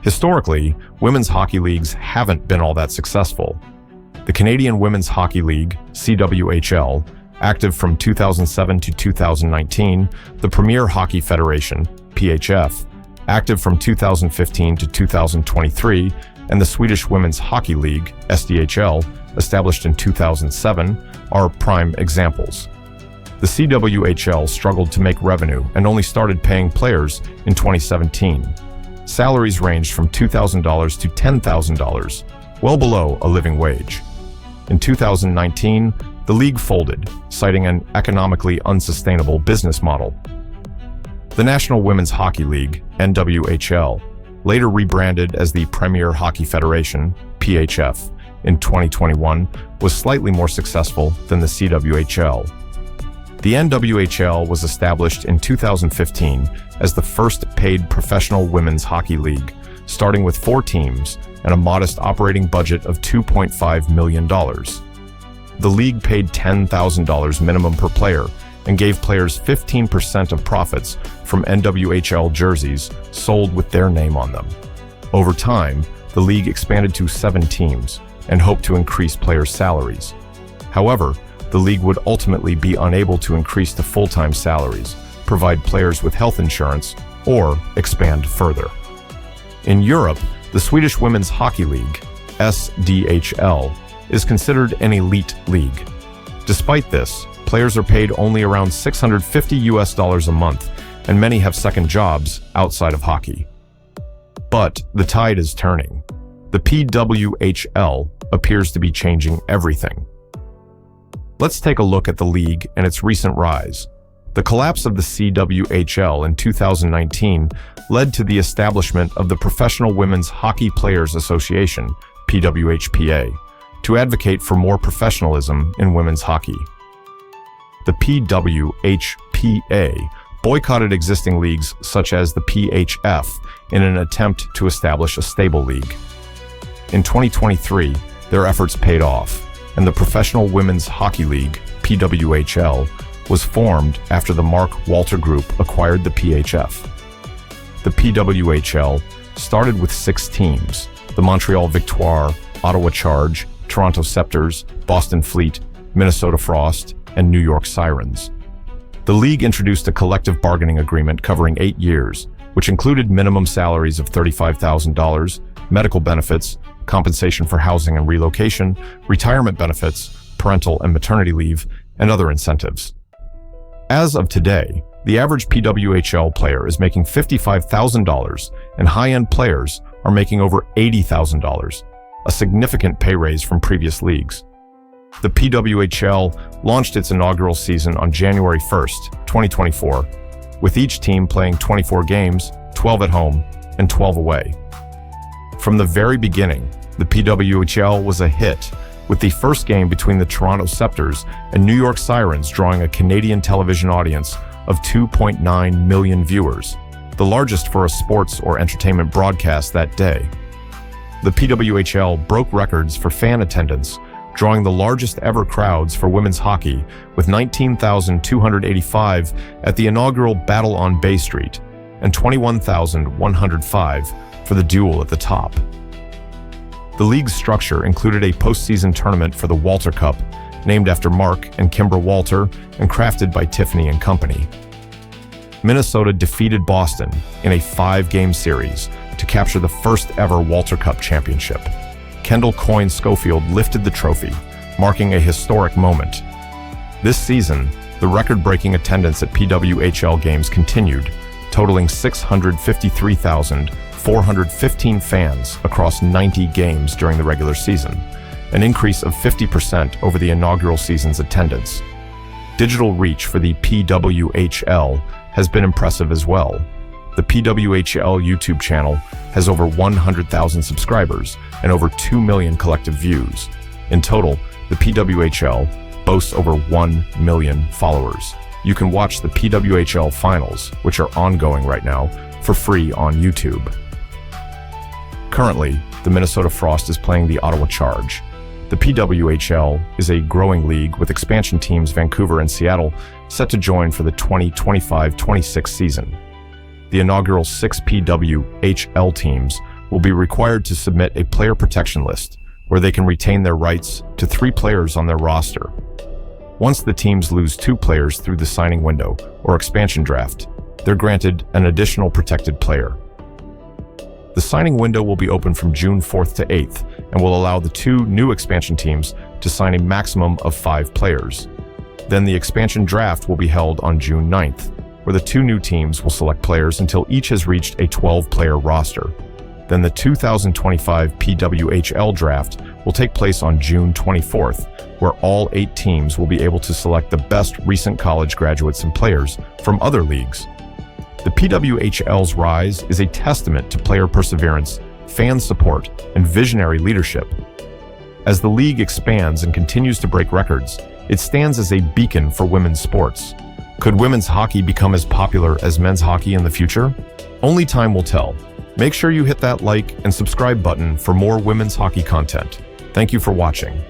Historically, women's hockey leagues haven't been all that successful. The Canadian Women's Hockey League, PWHL, active from 2007 to 2019, the Premier Hockey Federation, PHF, active from 2015 to 2023, and the Swedish Women's Hockey League, SDHL, established in 2007, are prime examples. The CWHL struggled to make revenue and only started paying players in 2017. Salaries ranged from $2,000 to $10,000, well below a living wage. In 2019, the league folded, citing an economically unsustainable business model. The National Women's Hockey League, NWHL, later rebranded as the Premier Hockey Federation, PHF, in 2021, was slightly more successful than the CWHL. The NWHL was established in 2015 as the first paid professional women's hockey league, starting with 4 teams and a modest operating budget of $2.5 million. The league paid $10,000 minimum per player and gave players 15% of profits from NWHL jerseys sold with their name on them. Over time, the league expanded to 7 teams and hoped to increase players' salaries. However, the league would ultimately be unable to increase the full-time salaries, provide players with health insurance, or expand further. In Europe, the Swedish Women's Hockey League, SDHL, is considered an elite league. Despite this, players are paid only around $650 a month, and many have second jobs outside of hockey. But the tide is turning. The PWHL appears to be changing everything. Let's take a look at the league and its recent rise. The collapse of the CWHL in 2019 led to the establishment of the Professional Women's Hockey Players Association, PWHPA, to advocate for more professionalism in women's hockey. The PWHPA boycotted existing leagues such as the PHF in an attempt to establish a stable league. In 2023, their efforts paid off, and the Professional Women's Hockey League, PWHL, was formed after the Mark Walter Group acquired the PHF. The PWHL started with 6 teams: the Montreal Victoire, Ottawa Charge, Toronto Scepters, Boston Fleet, Minnesota Frost, and New York Sirens. The league introduced a collective bargaining agreement covering 8 years, which included minimum salaries of $35,000, medical benefits, compensation for housing and relocation, retirement benefits, parental and maternity leave, and other incentives. As of today, the average PWHL player is making $55,000, and high-end players are making over $80,000, a significant pay raise from previous leagues. The PWHL launched its inaugural season on January 1st, 2024, with each team playing 24 games, 12 at home and 12 away. From the very beginning, the PWHL was a hit, with the first game between the Toronto Scepters and New York Sirens drawing a Canadian television audience of 2.9 million viewers, the largest for a sports or entertainment broadcast that day. The PWHL broke records for fan attendance, drawing the largest ever crowds for women's hockey with 19,285 at the inaugural Battle on Bay Street and 21,105 for the duel at the top. The league's structure included a postseason tournament for the Walter Cup, named after Mark and Kimbra Walter and crafted by Tiffany & Company. Minnesota defeated Boston in a 5-game series to capture the first ever Walter Cup championship. Kendall Coyne Schofield lifted the trophy, marking a historic moment. This season, the record-breaking attendance at PWHL games continued, totaling 653,415 fans across 90 games during the regular season, an increase of 50% over the inaugural season's attendance. Digital reach for the PWHL has been impressive as well. The PWHL YouTube channel has over 100,000 subscribers and over 2 million collective views. In total, the PWHL boasts over 1 million followers. You can watch the PWHL finals, which are ongoing right now, for free on YouTube. Currently, the Minnesota Frost is playing the Ottawa Charge. The PWHL is a growing league with expansion teams Vancouver and Seattle set to join for the 2025-26 season. The inaugural 6 PWHL teams will be required to submit a player protection list, where they can retain their rights to 3 players on their roster. Once the teams lose 2 players through the signing window or expansion draft, they're granted an additional protected player. The signing window will be open from June 4th to 8th and will allow the 2 new expansion teams to sign a maximum of 5 players. Then the expansion draft will be held on June 9th, where the 2 new teams will select players until each has reached a 12-player roster. Then the 2025 PWHL draft will take place on June 24th, where all 8 teams will be able to select the best recent college graduates and players from other leagues. The PWHL's rise is a testament to player perseverance, fan support, and visionary leadership. As the league expands and continues to break records, it stands as a beacon for women's sports. Could women's hockey become as popular as men's hockey in the future? Only time will tell. Make sure you hit that like and subscribe button for more women's hockey content. Thank you for watching.